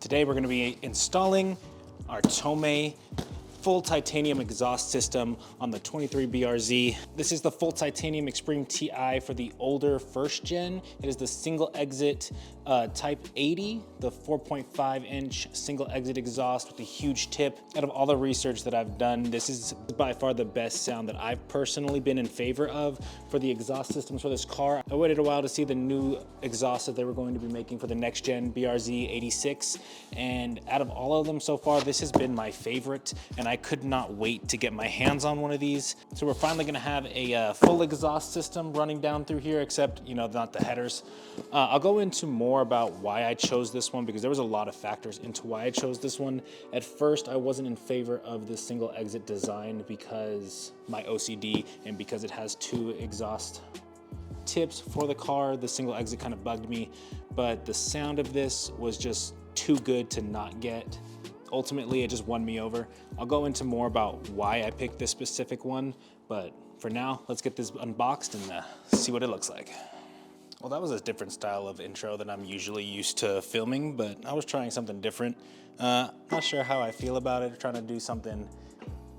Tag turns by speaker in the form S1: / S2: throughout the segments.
S1: Today we're going to be installing our Tomei full titanium exhaust system on the 23 BRZ. This is the full titanium Extreme TI for the older first gen. It is the single exit Type-80, the 4.5 inch single exit exhaust with a huge tip. Out of all the research that I've done, this is by far the best sound that I've personally been in favor of for the exhaust systems for this car. I waited a while to see the new exhaust that they were going to be making for the next gen BRZ 86, and out of all of them so far, this has been my favorite, and I could not wait to get my hands on one of these. So we're finally gonna have a full exhaust system running down through here, except, you know, not the headers. I'll go into more about why I chose this one, because there was a lot of factors into why I chose this one. At first, I wasn't in favor of the single exit design because my OCD and because it has two exhaust tips for the car. The single exit kind of bugged me, but the sound of this was just too good to not get. Ultimately, it just won me over. I'll go into more about why I picked this specific one, but for now, let's get this unboxed and see what it looks like. Well, that was a different style of intro than I'm usually used to filming, but I was trying something different. Not sure how I feel about it, trying to do something,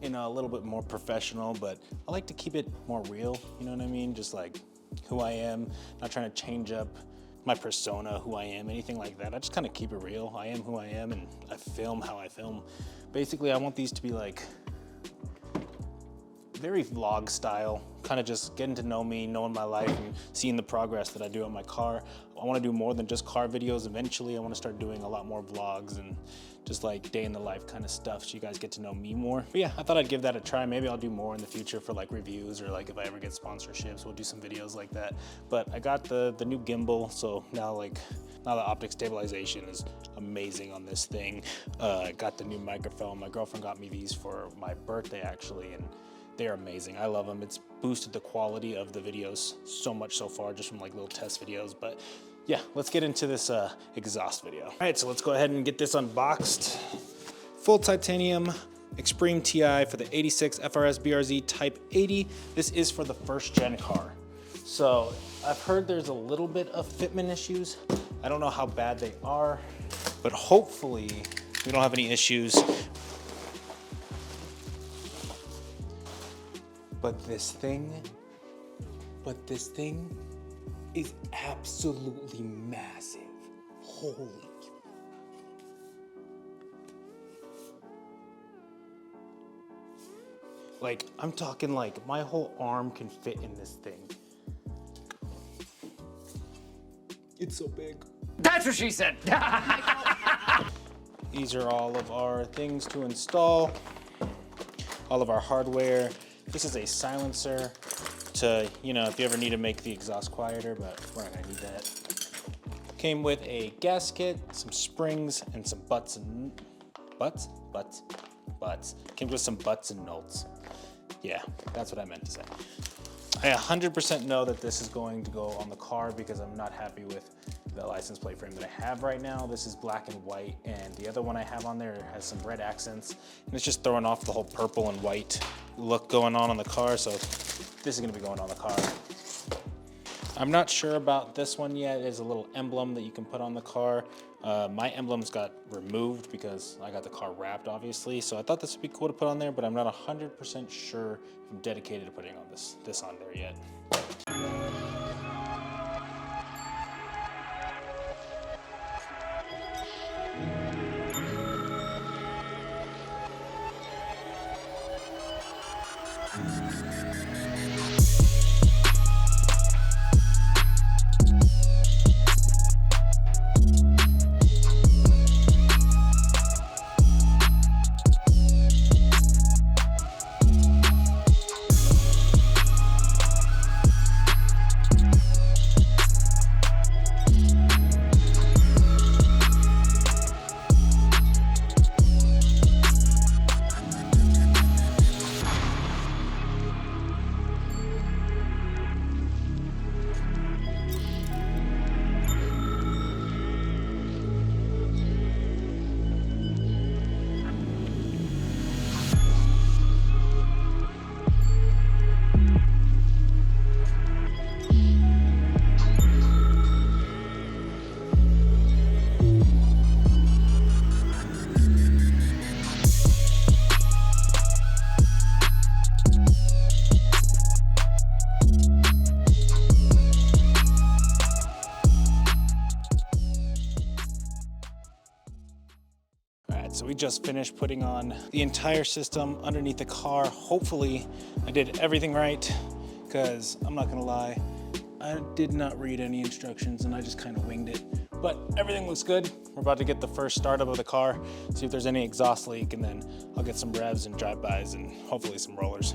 S1: you know, a little bit more professional, but I like to keep it more real, you know what I mean? Just like who I am, not trying to change up my persona, who I am, anything like that. I just kind of keep it real. I am who I am, and I film how I film. Basically, I want these to be like very vlog style, kind of just getting to know me, knowing my life, and seeing the progress that I do on my car. I want to do more than just car videos. Eventually, I want to start doing a lot more vlogs and just like day in the life kind of stuff, so you guys get to know me more. But yeah, I thought I'd give that a try. Maybe I'll do more in the future for like reviews, or like if I ever get sponsorships, we'll do some videos like that. But I got the new gimbal, so now the optic stabilization is amazing on this thing. I got the new microphone. My girlfriend got me these for my birthday actually, and they're amazing. I love them. It's boosted the quality of the videos so much so far, just from like little test videos. But yeah, let's get into this exhaust video. All right, so let's go ahead and get this unboxed. Full titanium Extreme TI for the 86 FRS BRZ Type 80. This is for the first gen car. So I've heard there's a little bit of fitment issues. I don't know how bad they are, but hopefully we don't have any issues. But this thing is absolutely massive. Holy. Like, I'm talking like my whole arm can fit in this thing. It's so big.
S2: That's what she said.
S1: These are all of our things to install, all of our hardware. This is a silencer to, you know, if you ever need to make the exhaust quieter, but we're not gonna need that. Came with a gasket, some springs, and some butts and butts. Came with some butts and nuts. Yeah, that's what I meant to say. I 100% know that this is going to go on the car because I'm not happy with the license plate frame that I have right now. This is black and white, and the other one I have on there has some red accents, and it's just throwing off the whole purple and white look going on the car, so this is gonna be going on the car. I'm not sure about this one yet. There's a little emblem that you can put on the car. My emblems got removed because I got the car wrapped, obviously, so I thought this would be cool to put on there, but I'm not 100% sure if I'm dedicated to putting on this on there yet. just finished putting on the entire system underneath the car. Hopefully I did everything right, because I'm not gonna lie, I did not read any instructions and I just kind of winged it. But everything looks good. We're about to get the first startup of the car, see if there's any exhaust leak, and then I'll get some revs and drive-bys and hopefully some rollers.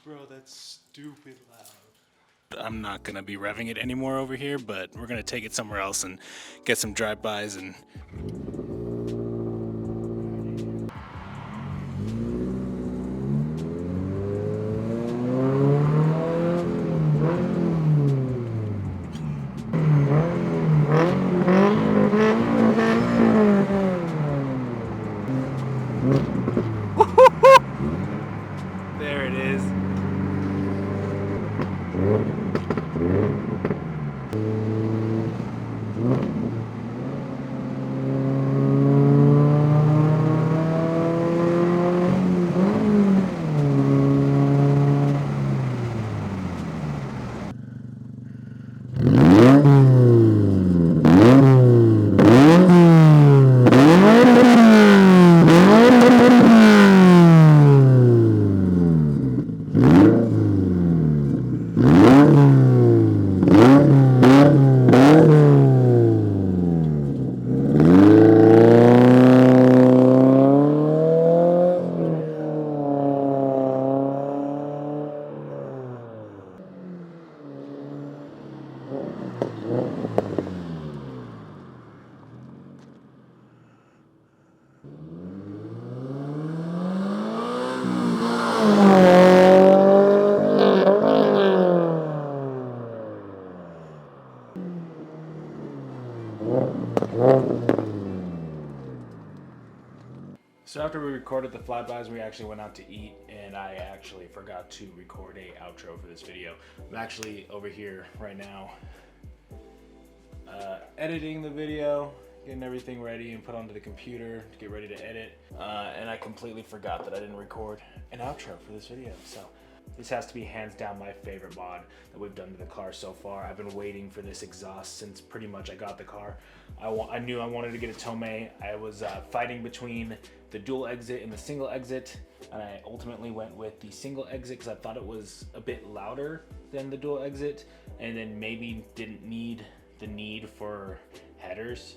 S1: Bro, that's stupid loud. I'm not gonna be revving it anymore over here, but we're gonna take it somewhere else and get some drive-bys and there it is. So after we recorded the flybys, we actually went out to eat, and I actually forgot to record a outro for this video. I'm actually over here right now editing the video, getting everything ready and put onto the computer to get ready to edit, and I completely forgot that I didn't record an outro for this video. So this has to be hands down my favorite mod that we've done to the car so far. I've been waiting for this exhaust since pretty much I got the car. I knew I wanted to get a Tomei. I was fighting between the dual exit and the single exit, and I ultimately went with the single exit because I thought it was a bit louder than the dual exit, and then maybe didn't need the need for headers.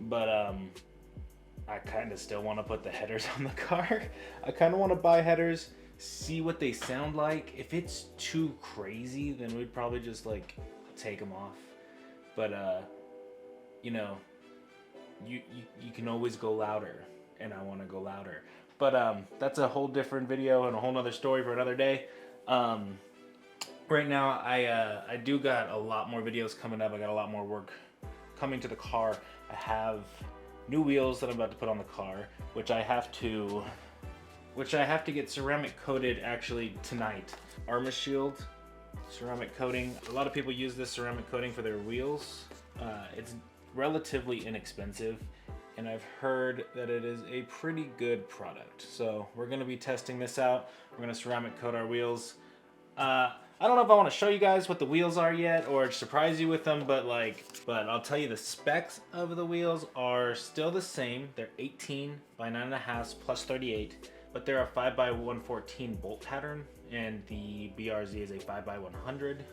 S1: But I kind of still want to put the headers on the car. I kind of want to buy headers, see what they sound like. If it's too crazy, then we'd probably just like take them off. But you know, you can always go louder, and I want to go louder. But that's a whole different video and a whole nother story for another day. Right now I do got a lot more videos coming up. I got a lot more work coming to the car. I have new wheels that I'm about to put on the car, which I have to get ceramic coated actually tonight. Armor shield, ceramic coating. A lot of people use this ceramic coating for their wheels. It's relatively inexpensive, and I've heard that it is a pretty good product. So we're gonna be testing this out. We're gonna ceramic coat our wheels. I don't know if I want to show you guys what the wheels are yet or surprise you with them, but I'll tell you the specs of the wheels are still the same. They're 18 by 9.5 plus 38, but they're a 5 by 114 bolt pattern, and the BRZ is a 5 by 100.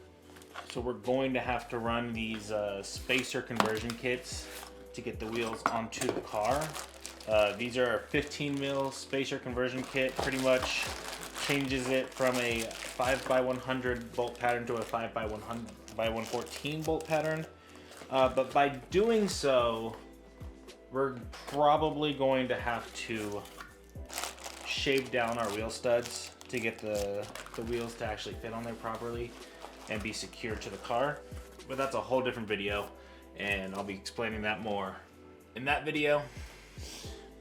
S1: So we're going to have to run these spacer conversion kits to get the wheels onto the car. These are a 15 mil spacer conversion kit, pretty much changes it from a 5 by 100 bolt pattern to a 5 by 114 bolt pattern. But by doing so, we're probably going to have to shave down our wheel studs to get the wheels to actually fit on there properly and be secure to the car. But that's a whole different video, and I'll be explaining that more in that video.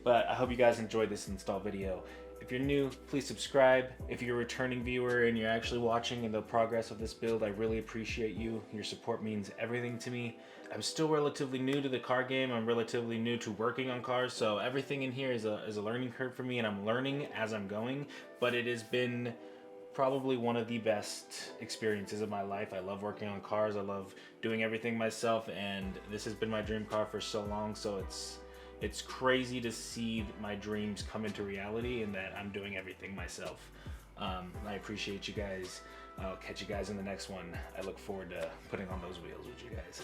S1: But I hope you guys enjoyed this install video. If you're new, please subscribe. If you're a returning viewer and you're actually watching the progress of this build, I really appreciate you. Your support means everything to me. I'm still relatively new to the car game. I'm relatively new to working on cars, so everything in here is a learning curve for me, and I'm learning as I'm going. But it has been probably one of the best experiences of my life. I love working on cars. I love doing everything myself, and this has been my dream car for so long, so it's crazy to see my dreams come into reality and that I'm doing everything myself. I appreciate you guys. I'll catch you guys in the next one. I look forward to putting on those wheels with you guys.